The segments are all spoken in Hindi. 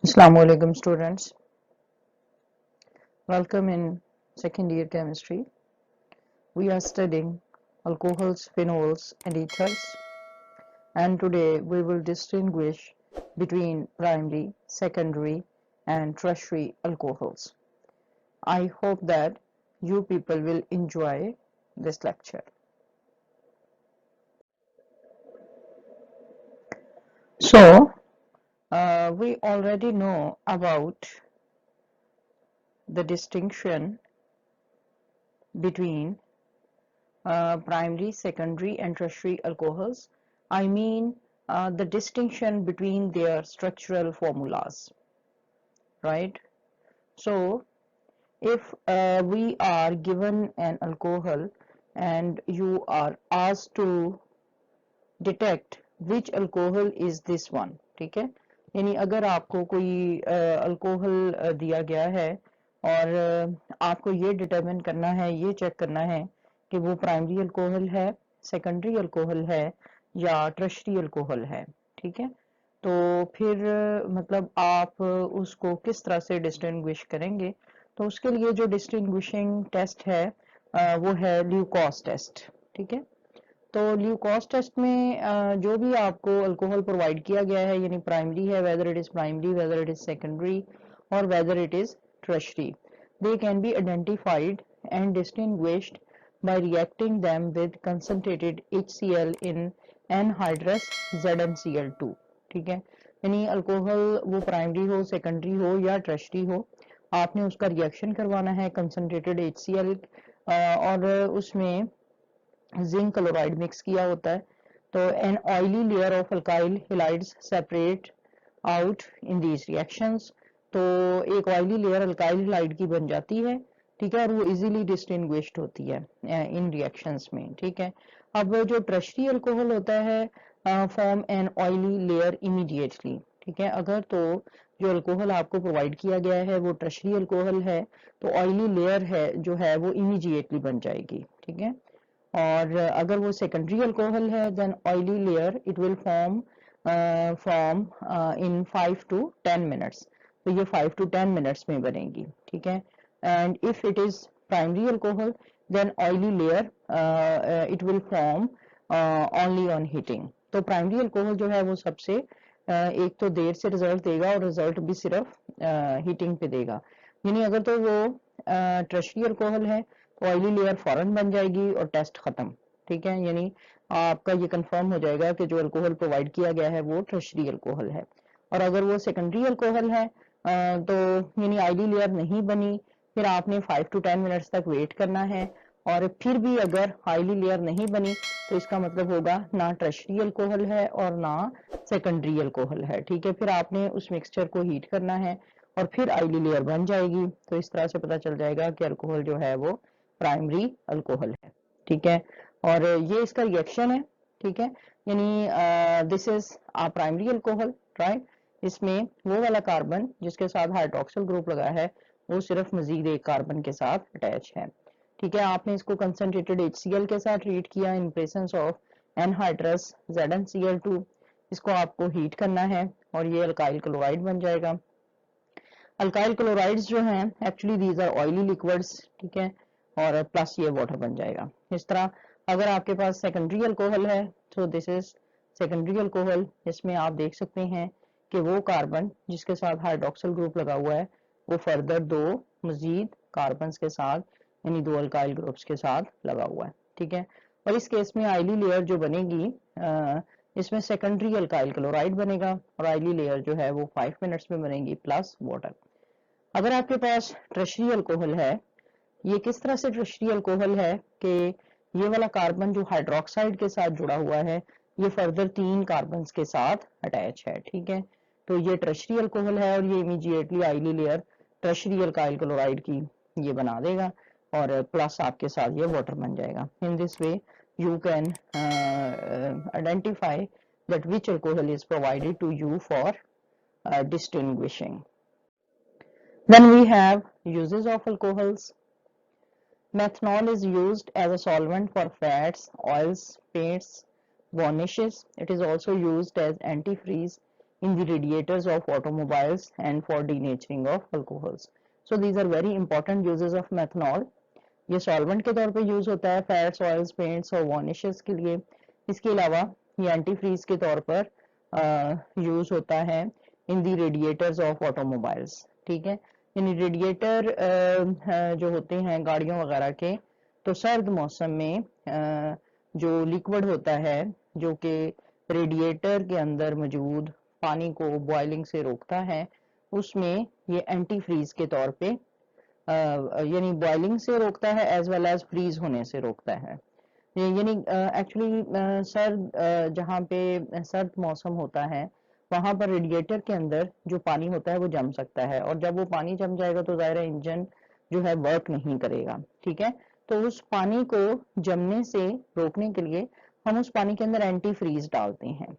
Assalamualaikum students, welcome in second year chemistry. We are studying alcohols, phenols and ethers, and today we will distinguish between primary, secondary and tertiary alcohols. I hope that you people will enjoy this lecture. So we already know about the distinction between primary, secondary and tertiary alcohols. I mean the distinction between their structural formulas, right? So if we are given an alcohol and you are asked to detect which alcohol is this one, ठीक है, यानी अगर आपको कोई अल्कोहल दिया गया है और आपको ये डिटरमिन करना है, ये चेक करना है कि वो प्राइमरी अल्कोहल है, सेकेंडरी अल्कोहल है या टर्शियरी अल्कोहल है, ठीक है, तो फिर मतलब आप उसको किस तरह से डिस्टिंग्विश करेंगे? तो उसके लिए जो डिस्टिंग्विशिंग टेस्ट है वो है ल्यूकॉस टेस्ट, ठीक है। तो ल्यूकॉस टेस्ट में जो भी आपको अल्कोहल प्रोवाइड किया गया है, यानी प्राइमरी है, whether it is primary, whether it is secondary और whether it is tertiary, they can be identified and distinguished by reacting them with concentrated HCl in anhydrous ZnCl2, ठीक है, यानी अल्कोहल वो प्राइमरी हो, सेकेंडरी हो या टर्शियरी हो, आपने उसका रिएक्शन करवाना है कंसंट्रेटेड HCl और उसमें जिंक क्लोराइड मिक्स किया होता है, तो an oily layer of alkyl halides separate out in these reactions, तो एक ऑयली लेयर अल्काइल हैलाइड की बन जाती है, ठीक है, और वो इजीली डिस्टिंग्विश्ड होती है इन रिएक्शंस में, ठीक है। अब जो टर्शियरी अल्कोहल होता है form an oily layer immediately, ठीक है, अगर तो जो अल्कोहल आपको प्रोवाइड किया गया है वो टर्शियरी अल्कोहल है तो ऑयली लेयर है जो है वो इमीडिएटली बन जाएगी, ठीक है, और अगर वो सेकेंडरी अल्कोहल है then oily layer it will form in 5 to 10 minutes, तो ये 5 to 10 मिनट्स में बनेगी, ठीक है। And if it is primary alcohol then oily layer it will form only on heating, तो प्राइमरी अल्कोहल जो है वो सबसे एक तो देर से रिजल्ट देगा और रिजल्ट भी सिर्फ हीटिंग पे देगा, यानी अगर तो वो टर्शियरी अल्कोहल है तो ऑयली लेयर फौरन बन जाएगी और टेस्ट खत्म, ठीक है, यानी आपका ये कंफर्म हो जाएगा कि जो अल्कोहल प्रोवाइड किया गया है वो टर्शियरी अल्कोहल है। और अगर वो सेकेंडरी अल्कोहल है तो यानी ऑयली लेयर नहीं बनी, फिर आपने 5 to 10 मिनट्स तक वेट करना है, और फिर भी अगर ऑयली लेयर नहीं बनी तो इसका मतलब होगा ना टर्शियरी अल्कोहल है और ना सेकेंडरी अल्कोहल है, ठीक है, फिर आपने उस मिक्सचर को हीट करना है और फिर ऑयली लेयर बन जाएगी, तो इस तरह से पता चल जाएगा कि अल्कोहल जो है वो प्राइमरी अल्कोहल है, ठीक है, और ये इसका रिएक्शन है, ठीक है, यानी this is a primary alcohol, right, इसमें वो वाला कार्बन जिसके साथ हाइड्रोक्सिल ग्रुप लगा है वो सिर्फ मजीद एक कार्बन के साथ अटैच है, ठीक है, आपने इसको कंसंट्रेटेड HCl के साथ ट्रीट किया in presence of anhydrous ZnCl2, इसको आपको हीट करना है और ये अल्काइल क्लोराइड बन जाएगा। अल्काइल क्लोराइड्स जो हैं actually these are oily liquids, ठीक है, और प्लस ये वाटर बन जाएगा। इस तरह अगर आपके पास सेकेंडरी अल्कोहल है तो दिस इज सेकेंडरी अल्कोहल, इसमें आप देख सकते हैं कि वो कार्बन जिसके साथ हाइड्रोक्सिल ग्रुप लगा हुआ है वो फर्दर दो मजीद कार्बन के साथ यानी दो अल्काइल ग्रुप्स के साथ लगा हुआ है, ठीक है, और इस केस में ऑयली लेयर जो बनेगी इसमें सेकेंडरी अल्काइल क्लोराइड बनेगा और ऑयली लेयर जो है वो 5 मिनट्स में बनेगी प्लस वाटर। अगर आपके पास टर्शियरी अल्कोहल है, ये किस तरह से टर्शियरी अल्कोहल है कि ये वाला कार्बन जो हाइड्रोक्साइड के साथ जुड़ा हुआ है ये फर्दर 3 कार्बन के साथ अटैच है, ठीक है, तो ये टर्शियरी अल्कोहल है और ये immediately oily layer tertiary alkyl chloride की ये बना देगा। और प्लस आपके साथ ये वाटर बन जाएगा. In this way you can identify that which alcohol is provided to you for distinguishing. Then we have uses of alcohols. Methanol is used as a solvent for fats, oils, paints, varnishes. It is also used as antifreeze in the radiators of automobiles and for denaturing of alcohols. So these are very important uses of methanol. ये सॉल्वेंट के तौर पे यूज होता है फैट्स, ऑयल्स, पेंट्स और वार्निशेस के लिए. इसके अलावा ये एंटीफ्रीज के तौर पर यूज होता है इन दी रेडिएटर्स ऑफ ऑटोमोबाइल्स. ठीक है, यानी रेडिएटर जो होते हैं गाड़ियों वगैरह के, तो सर्द मौसम में जो लिक्विड होता है जो कि रेडिएटर के अंदर मौजूद पानी को बॉइलिंग से रोकता है, उसमें ये एंटीफ्रीज के तौर पे यानी बॉइलिंग से रोकता है एज वेल एज फ्रीज होने से रोकता है. यानी एक्चुअली सर्द जहाँ पे सर्द मौसम होता है वहां पर रेडिएटर के अंदर जो पानी होता है वो जम सकता है, और जब वो पानी जम जाएगा तो ज़ाहिर है इंजन जो है वर्क नहीं करेगा. ठीक है, तो उस पानी को जमने से रोकने के लिए हम उस पानी के अंदर एंटी फ्रीज डालते हैं.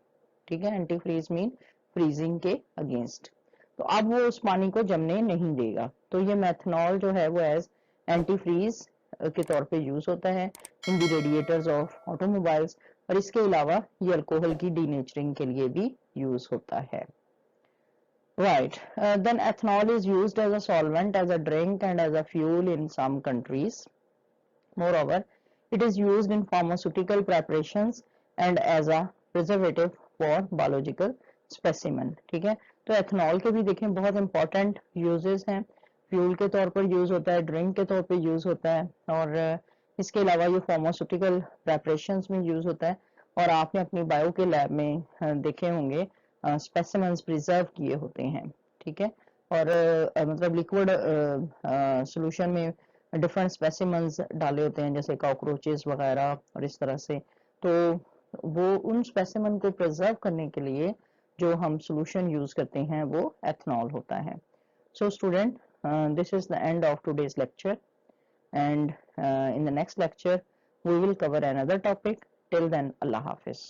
ठीक है, एंटी फ्रीज मीन फ्रीजिंग के अगेंस्ट. तो अब वो उस पानी को जमने नहीं देगा. तो ये मेथनॉल जो है वो एज एंटी फ्रीज के तौर पे यूज होता है in the radiators of automobiles, और इसके अलावा ये अल्कोहल की डीनेचरिंग के लिए भी यूज होता है. Right. Then ethanol is used as a solvent, as a drink, and as a fuel in some countries. Moreover, it is used in pharmaceutical preparations and as a preservative for biological specimen. ठीक है, तो एथनॉल के भी देखें बहुत इंपॉर्टेंट यूजेस हैं. फ्यूल के तौर पर यूज होता है, ड्रिंक के तौर पर यूज होता है, और इसके अलावा ये फार्मास्यूटिकल प्रेपरेशंस में यूज होता है. और आपने अपनी बायो के लैब में देखे होंगे स्पेसिमेंस प्रिजर्व किए होते हैं. ठीक है, और मतलब लिक्विड सॉल्यूशन में डिफरेंट स्पेसिमेंस डाले होते हैं जैसे कॉकरोचेस वगैरह और इस तरह से. तो वो उन स्पेसिमेन को प्रिजर्व करने के लिए जो हम सॉल्यूशन यूज करते हैं वो एथनॉल होता है. So student, this is the end of today's lecture, and in the next lecture we will cover another topic. Till then, Allah Hafiz.